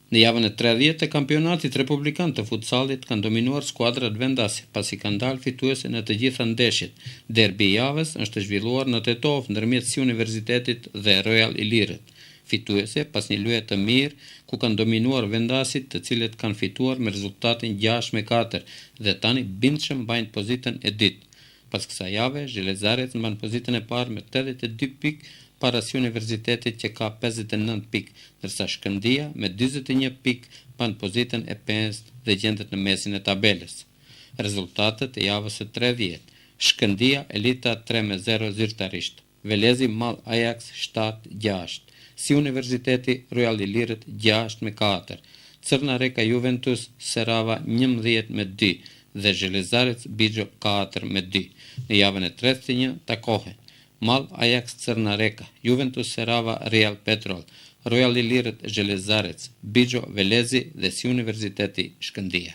Në javën e 30 të kampionatit republikan të futsallit kanë dominuar skuadrat vendase pasi kanë dalë fituese në të gjitha ndeshjet. Derbi i javës është zhvilluar në Tetov ndërmjet Si Universitetit dhe Royal Ilirët. Fituese pas një luajë të mirë ku kanë dominuar vendasit, të cilët kanë fituar me rezultatin 6-4 dhe tani bindshëm mbajnë pozitën e dytë. Pas kësaj jave, Zhelezarec mban pozitën e parë me 82 pikë para Si Universitetit që ka 59 pikë, ndërsa Shkëndia me 41 pikë mban pozitën e 5 dhe gjendet në mesin e tabelës. Rezultatet e javës së 30. Shkëndia Elita 3-0 zyrtarisht. Velezi Mall Ajax 7-6. Si Universiteti Royal Ilirët 6-4. Crna-Reka Juventus Serava 11-2 dhe Zhelezarec Bixho 4-2. Në javën e 31 takohen Mall Ajax Crna-Reka, Juventus Serava Real Petrol, Royal Ilirët Zhelezarec, Bixho Velezi dhe Si Universiteti Shkëndia.